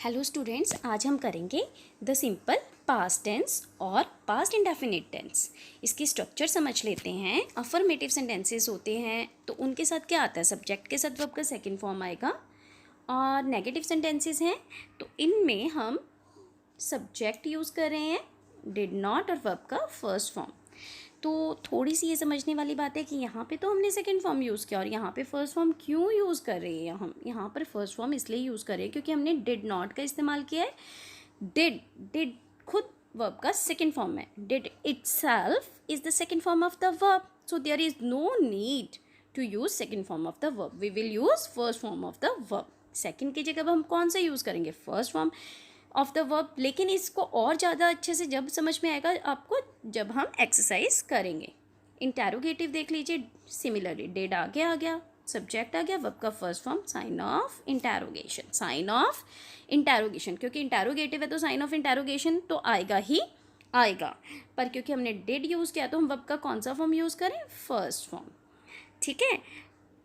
Hello students, आज हम करेंगे द सिंपल पास्ट टेंस और पास्ट इंडेफिनिट टेंस। इसकी स्ट्रक्चर समझ लेते हैं। अफर्मेटिव सेंटेंसेस होते हैं तो उनके साथ क्या आता है, सब्जेक्ट के साथ वर्ब का सेकंड फॉर्म आएगा। और नेगेटिव सेंटेंसेस हैं तो इनमें हम सब्जेक्ट यूज़ कर रहे हैं, डिड नॉट, और वर्ब का फर्स्ट फॉर्म। तो थोड़ी सी ये समझने वाली बात है कि यहाँ पे तो हमने सेकंड फॉर्म यूज़ किया और यहाँ पे फर्स्ट फॉर्म क्यों यूज़ कर रहे हैं। हम यहाँ पर फर्स्ट फॉर्म इसलिए यूज़ कर रहे हैं क्योंकि हमने डिड नॉट का इस्तेमाल किया है। डिड डिड खुद वर्ब का सेकंड फॉर्म है। Did itself is the second form of the verb, so there is no need to use second form of the verb. We will use first form of the verb. Second की जगह हम कौन सा use करेंगे, first form of the verb. लेकिन इसको और ज़्यादा अच्छे से जब समझ में आएगा आपको, जब हम एक्सरसाइज करेंगे। इंटेरोगेटिव देख लीजिए, सिमिलरली डिड आ गया, सब्जेक्ट आ गया, वर्ब का first form sign of interrogation. Sign of interrogation, क्योंकि इंटेरोगेटिव है तो साइन ऑफ इंटेरोगेशन तो आएगा ही आएगा, पर क्योंकि हमने डिड यूज़ किया तो हम वर्ब का कौन सा फॉर्म यूज़ करें, फर्स्ट फॉर्म। ठीक है।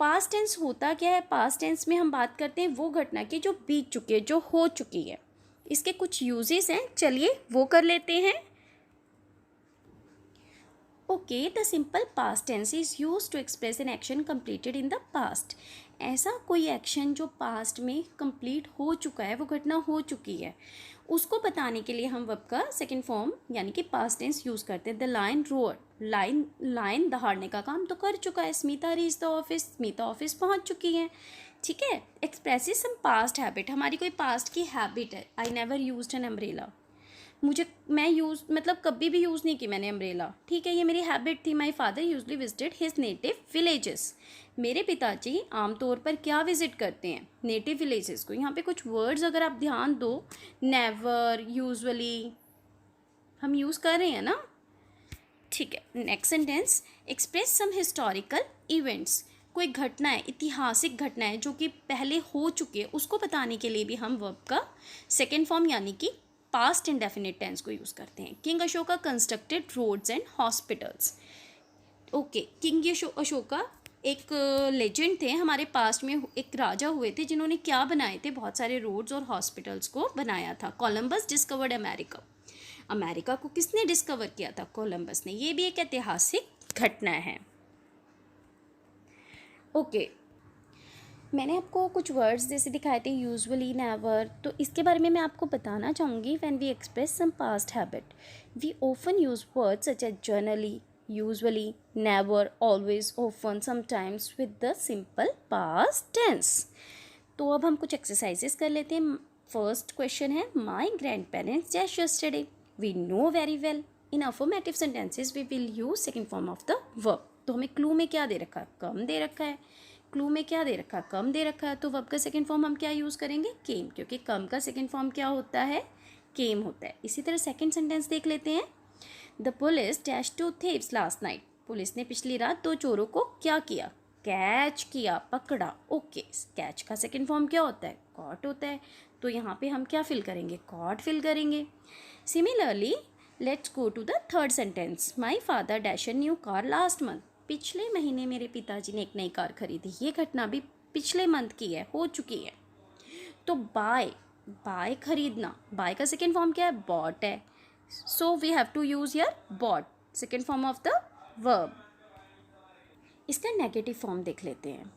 पास्ट टेंस होता क्या है, पास्ट टेंस में हम बात करते हैं वो घटना की जो बीत चुकी है, जो हो चुकी है। इसके कुछ यूजेस हैं, चलिए वो कर लेते हैं। Okay, the simple past tense is use to express an action completed in the past. ऐसा कोई एक्शन जो पास्ट में कंप्लीट हो चुका है, वो घटना हो चुकी है, उसको बताने के लिए हम वर्ब का सेकंड फॉर्म यानी कि पास्ट टेंस यूज़ करते हैं। द लाइन रोअर, लाइन दहाड़ने का काम तो कर चुका है। Smita reach the office, Smita office पहुंच चुकी है। ठीक है। एक्सप्रेसिस सम पास्ट हैबिट, हमारी कोई पास्ट की हैबिट है। I never used an umbrella, मैं मतलब कभी भी यूज़ नहीं की मैंने अम्ब्रेला। ठीक है, ये मेरी हैबिट थी। My father usually visited his native villages, मेरे पिताजी आमतौर पर क्या विजिट करते हैं, नेटिव विलेजेस को। यहाँ पे कुछ वर्ड्स अगर आप ध्यान दो, नेवर, यूजुअली हम यूज़ कर रहे हैं ना। ठीक है। Next sentence, express some historical events, कोई घटना है, ऐतिहासिक घटना है जो कि पहले हो चुकी है, उसको बताने के लिए भी हम वर्ब का सेकेंड फॉर्म यानी कि पास्ट इंडेफिनिट टेंस को यूज़ करते हैं। King Ashoka constructed roads and hospitals. Okay, king Ashoka एक लेजेंड थे हमारे पास्ट में, एक राजा हुए थे जिन्होंने क्या बनाए थे, बहुत सारे रोड्स और हॉस्पिटल्स को बनाया था। कोलंबस डिस्कवर्ड अमेरिका, अमेरिका को किसने डिस्कवर किया था, कोलंबस ने। ये भी एक ऐतिहासिक घटना है। ओके, मैंने आपको कुछ वर्ड्स जैसे दिखाए थे, यूजुअली, नेवर, तो इसके बारे में मैं आपको बताना चाहूँगी। When we express some past habit we often use words such as generally, usually, never, always, often, sometimes with the simple past tense. तो अब हम कुछ एक्सरसाइजेस कर लेते हैं। फर्स्ट क्वेश्चन है, my grand parents just yesterday. We know very well. In affirmative sentences we will use second form of the verb. तो हमें क्लू में क्या दे रखा है, कम दे रखा है। क्लू में क्या दे रखा है, कम दे रखा है, तो वर्ब का सेकंड फॉर्म हम क्या यूज़ करेंगे, केम, क्योंकि कम का सेकंड फॉर्म क्या होता है, केम होता है। इसी तरह सेकंड सेंटेंस देख लेते हैं। The police dash two thieves last night. Police ने पिछली रात 2 चोरों को क्या किया, कैच किया, पकड़ा। ओके, कैच का सेकंड फॉर्म क्या होता है, कॉट होता है। तो यहाँ पे हम क्या फिल करेंगे, कॉट फिल करेंगे। Similarly let's go to the third sentence. My father dash a new car last month. पिछले महीने मेरे पिताजी ने एक नई कार खरीदी। ये घटना भी पिछले मंथ की है, हो चुकी है। तो बाय खरीदना, बाय का सेकेंड फॉर्म क्या है, बॉट है। So we have to use here bought, second form of the verb. इसका नेगेटिव फॉर्म देख लेते हैं।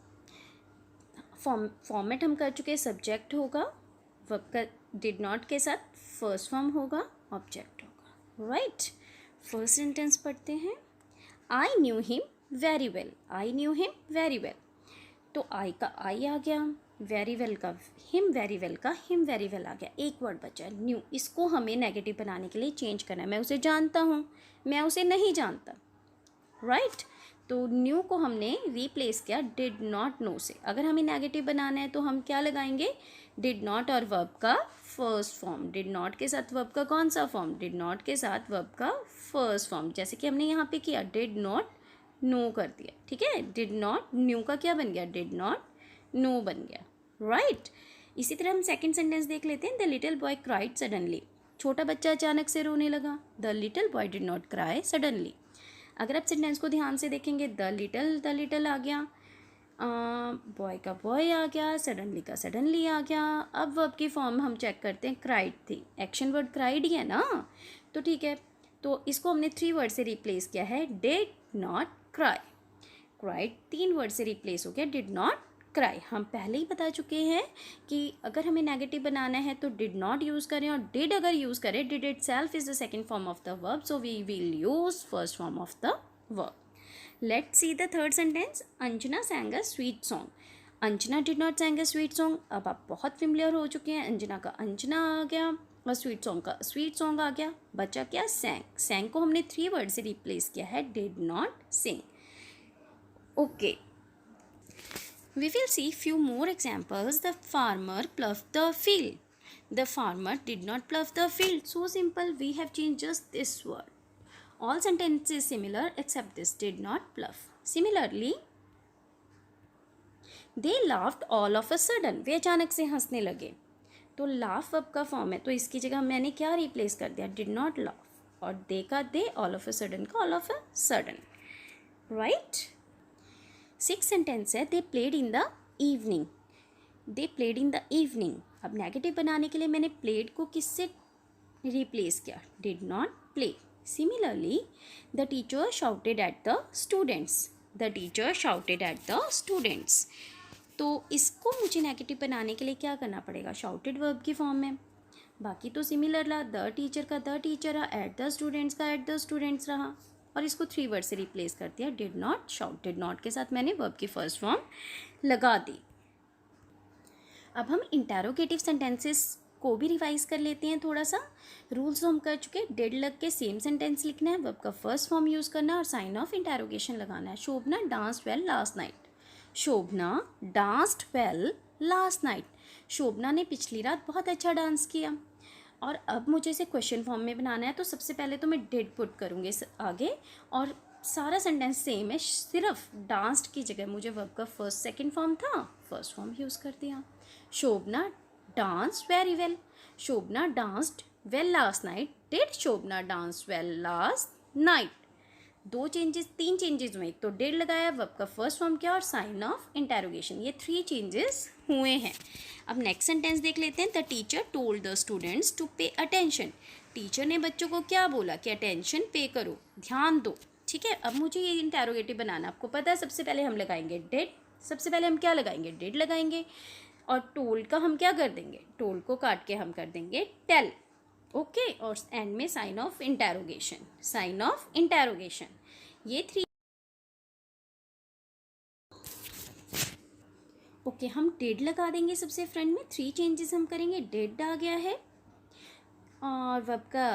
फॉर्मेट हम कर चुके हैं, सब्जेक्ट होगा, वर्ब का डिड नॉट के साथ फर्स्ट फॉर्म होगा, ऑब्जेक्ट होगा। राइट, फर्स्ट सेंटेंस पढ़ते हैं। I knew him very well, I knew him very well. तो आई का आई आ गया, वेरी वेल का हिम वेरी वेल का हिम वेरी वेल आ गया। एक वर्ड बचा, न्यू। इसको हमें नेगेटिव बनाने के लिए चेंज करना है। मैं उसे जानता हूँ, मैं उसे नहीं जानता। राइट, तो न्यू को हमने रिप्लेस किया डिड नॉट नो से। अगर हमें नेगेटिव बनाना है तो हम क्या लगाएंगे, डिड नॉट और वर्ब का फर्स्ट फॉर्म। डिड नॉट के साथ वर्ब का कौन सा फॉर्म, डिड नॉट के साथ वर्ब का फर्स्ट फॉर्म। जैसे कि हमने यहाँ पे किया, डिड नॉट नो कर दिया। ठीक है, डिड नॉट, न्यू का क्या बन गया, डिड नॉट नो बन गया। राइट, इसी तरह हम सेकंड सेंटेंस देख लेते हैं। The little boy cried suddenly. छोटा बच्चा अचानक से रोने लगा। The little boy did not cry suddenly. अगर आप सेंटेंस को ध्यान से देखेंगे, द लिटिल आ गया, बॉय का बॉय आ गया, सडनली का सडनली आ गया। अब वर्ब की फॉर्म हम चेक करते हैं, क्राइड थी, एक्शन वर्ड क्राइड ही है ना, तो ठीक है। तो इसको हमने 3 वर्ड से रिप्लेस किया है, did not cry. Cried 3 word से रिप्लेस हो गया, डिड नॉट क्राई। हम पहले ही बता चुके हैं कि अगर हमें नेगेटिव बनाना है तो डिड नॉट यूज़ करें, और डिड अगर यूज़ करें, did itself is the second form of the verb, so we will use first form of the verb. Let's see the third sentence. Anjana sang a sweet song. Anjana did not sang a sweet song. अब आप बहुत familiar हो चुके हैं, अंजना का अंजना आ गया और sweet song का स्वीट सॉन्ग आ गया। बचा क्या, सैंग। सैंग को हमने 3 वर्ड से रिप्लेस किया है, did not sing. Okay, we will see few more examples. The farmer ploughed the field. The farmer did not plough the field. So simple, we have changed just this word. All sentences similar except this, did not plough. Similarly, they laughed all of a sudden. वे अचानक से हंसने लगे। तो laugh verb का form है, तो इसकी जगह मैंने क्या रिप्लेस कर दिया, did not laugh, और they का they, all of a sudden का all of a sudden, right? 6 sentence है, they played in the evening. They played in the evening. अब नेगेटिव बनाने के लिए मैंने played को किससे रिप्लेस किया, did not play. Similarly, the teacher shouted at the students. The teacher shouted at the students. तो इसको मुझे नेगेटिव बनाने के लिए क्या करना पड़ेगा, shouted वर्ब की फॉर्म में। बाकी तो सिमिलर रहा, द टीचर का द टीचर रहा, एट द स्टूडेंट्स का एट द स्टूडेंट्स रहा, और इसको 3 वर्ड से रिप्लेस कर दिया, did not shout. Did not के साथ मैंने वर्ब की फर्स्ट फॉर्म लगा दी। अब हम इंटेरोगेटिव सेंटेंसेस को भी रिवाइज कर लेते हैं थोड़ा सा। रूल्स हम कर चुके, डिड लग के सेम सेंटेंस लिखना है, वर्ब का फर्स्ट फॉर्म यूज़ करना है और साइन ऑफ इंटेरोगेशन लगाना है। शोभना डांस्ड वेल लास्ट नाइट। शोभना डांस्ड वेल लास्ट नाइट। शोभना ने पिछली रात बहुत अच्छा डांस किया। और अब मुझे इसे क्वेश्चन फॉर्म में बनाना है, तो सबसे पहले तो मैं डिड पुट करूँगी आगे, और सारा सेंटेंस सेम है, सिर्फ डांस्ड की जगह मुझे वर्ब का फर्स्ट सेकंड फॉर्म था, फर्स्ट फॉर्म यूज़ कर दिया। Shobhana danced very well. Shobhana danced well last night. Did Shobhana dance well last night. 3 changes हुए, एक तो डिड लगाया, वर्ब का फर्स्ट फॉर्म किया और साइन ऑफ इंटेरोगेशन, ये 3 चेंजेस हुए हैं। अब नेक्स्ट सेंटेंस देख लेते हैं। The teacher told the students to pay attention. Teacher ने बच्चों को क्या बोला कि अटेंशन पे करो, ध्यान दो। ठीक है, अब मुझे ये इंटेरोगेटिव बनाना, आपको पता है सबसे पहले हम लगाएंगे डिड। सबसे पहले हम क्या लगाएंगे, डिड लगाएंगे, और टोल्ड का हम क्या कर देंगे, टोल्ड को काट के हम कर देंगे टेल। ओके, और एंड में sign of interrogation, sign of interrogation, ये 3। ओके, हम डिड लगा देंगे सबसे फ्रंट में। 3 चेंजेस हम करेंगे। डिड आ गया है, और वर्ब का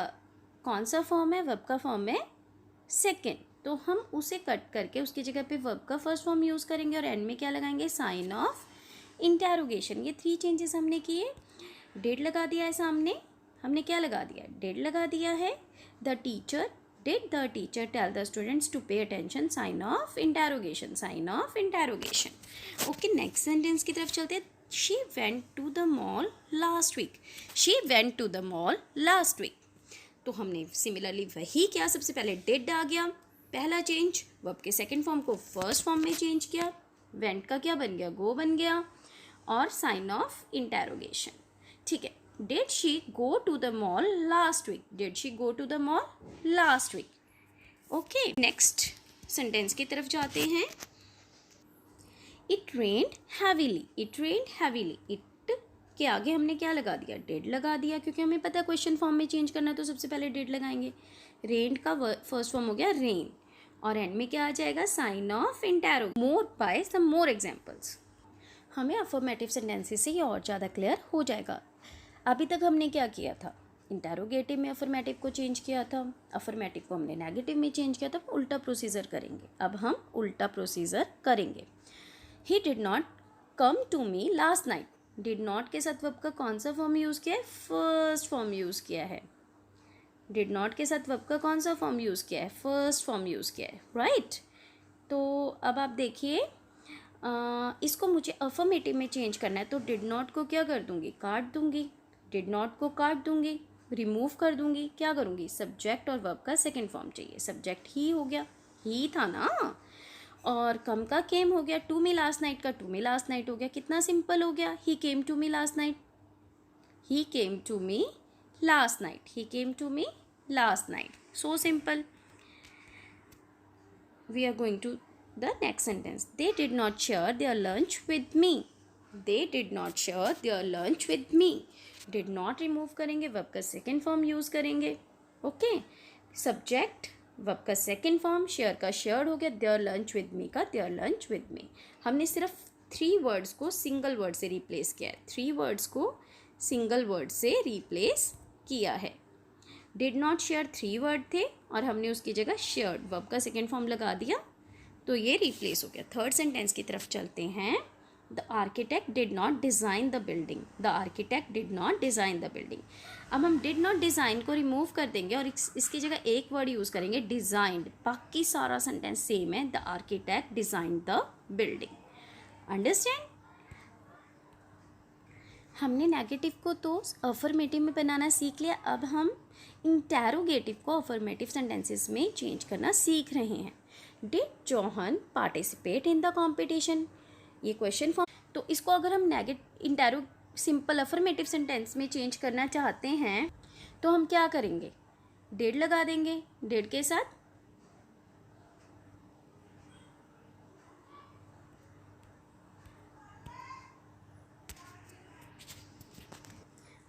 कौन सा फॉर्म है, वर्ब का फॉर्म है सेकेंड, तो हम उसे कट करके उसकी जगह पे वर्ब का फर्स्ट फॉर्म यूज़ करेंगे और एंड में क्या लगाएंगे, साइन ऑफ इंटेरोगेशन। ये 3 चेंजेस हमने किए। डिड लगा दिया है सामने, हमने क्या लगा दिया, डिड लगा दिया है। The teacher, did the teacher tell the students to pay attention, sign of interrogation, sign of interrogation. Okay, next sentence की तरफ चलते हैं। She went to the mall last week. She went to the mall last week. तो हमने similarly वही किया, सबसे पहले डिड आ गया, पहला चेंज, वर्ब के सेकंड फॉर्म को फर्स्ट फॉर्म में चेंज किया, वेंट का क्या बन गया, गो बन गया, और साइन ऑफ इंटेरोगेशन। ठीक है, did she go to the mall last week. Did she go to the mall last week. Okay, next sentence की तरफ जाते हैं। It rained heavily. It rained heavily. It के आगे हमने क्या लगा दिया, डिड लगा दिया, क्योंकि हमें पता है क्वेश्चन फॉर्म में चेंज करना है, तो सबसे पहले डिड लगाएंगे। रेन्ड का फर्स्ट फॉर्म हो गया रेन, और एंड में क्या आ जाएगा, sign of interrogation. More by some more examples. हमें अफर्मेटिव सेंटेंसेस से ये और ज़्यादा क्लियर हो जाएगा। अभी तक हमने क्या किया था, इंटेरोगेटिव में अफर्मेटिव को चेंज किया था, अफर्मेटिव को हमने नेगेटिव में चेंज किया था। उल्टा प्रोसीजर करेंगे, अब हम उल्टा प्रोसीजर करेंगे। He did not come to me last night. Did not के साथ वर्ब का कौन सा फॉर्म यूज़ किया है, फर्स्ट फॉर्म यूज़ किया है। डिड नॉट के साथ वर्ब का कौन सा फॉर्म यूज़ किया है, फर्स्ट फॉर्म यूज़ किया है, राइट। तो अब आप देखिए, इसको मुझे अफर्मेटिव में चेंज करना है, तो डिड नॉट को क्या कर दूंगी, काट दूंगी। डिड नॉट को काट दूंगी, रिमूव कर दूंगी, क्या करूंगी, सब्जेक्ट और वर्ब का सेकंड फॉर्म चाहिए, सब्जेक्ट ही हो गया, ही था ना। और कम का केम हो गया, टू मी लास्ट नाइट का टू मी लास्ट नाइट हो गया, कितना सिंपल हो गया, he came to me last night, he came to me last night, he came to me last night, so simple. We are going to the next sentence. They did not share their lunch with me. They did not share their lunch with me. Did not remove करेंगे, verb का second form use करेंगे. Okay, subject verb का second form, share का shared हो गया, there lunch with me का there lunch with me. हमने सिर्फ 3 वर्ड्स को सिंगल वर्ड से रिप्लेस किया है, 3 वर्ड्स को सिंगल वर्ड से रिप्लेस किया है. डिड नॉट शेयर 3 वर्ड थे और हमने उसकी जगह शेयर्ड वर्ब का सेकेंड फॉर्म लगा दिया, तो ये रिप्लेस हो गया. थर्ड सेंटेंस की तरफ चलते हैं. The architect did not design the building. The architect did not design the building. अब हम डिड नॉट डिज़ाइन को रिमूव कर देंगे और इसकी जगह एक वर्ड यूज़ करेंगे, डिज़ाइंड. बाकी सारा सेंटेंस सेम है. The architect designed the building. Understand. हमने नेगेटिव को तो अफर्मेटिव में बनाना सीख लिया. अब हम इंटेरोगेटिव को अफर्मेटिव सेंटेंसेस में चेंज करना सीख रहे हैं. Did John participate in the competition, ये क्वेश्चन फॉर्म. तो इसको अगर हम इंटेरो सिंपल अफर्मेटिव सेंटेंस में चेंज करना चाहते हैं तो हम क्या करेंगे, डिड लगा देंगे. डिड के साथ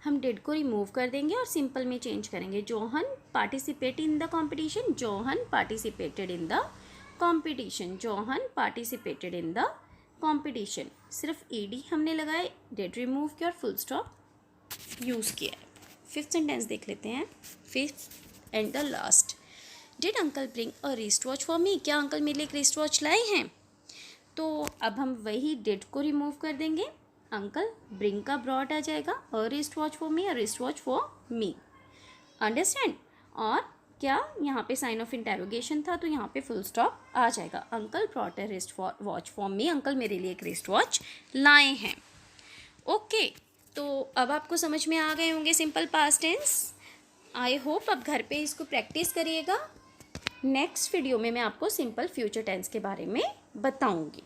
हम डिड को रिमूव कर देंगे और सिंपल में चेंज करेंगे. John participate in the competition, John participated in the competition, John participated in the competition. सिर्फ ईडी हमने लगाए, डिड रिमूव किया और फुल स्टॉप यूज़ किया है. फिफ्थ सेंटेंस देख लेते हैं, fifth and the last. Did uncle bring a wrist watch for me, क्या अंकल मेरे लिए एक रिस्ट वॉच लाए हैं. तो अब हम वही डिड को रिमूव कर देंगे, अंकल ब्रिंग का ब्रॉड आ जाएगा, अ wrist watch for me, a wrist watch for me. Understand. और क्या यहाँ पे साइन ऑफ इंटेरोगेशन था तो यहाँ पे फुल स्टॉप आ जाएगा. Uncle brought a wrist watch for me, uncle मेरे लिए एक रिस्ट वॉच लाए हैं. ओके, तो अब आपको समझ में आ गए होंगे simple past tense. I hope आप घर पे इसको प्रैक्टिस करिएगा. नेक्स्ट वीडियो में मैं आपको सिंपल फ्यूचर टेंस के बारे में बताऊँगी.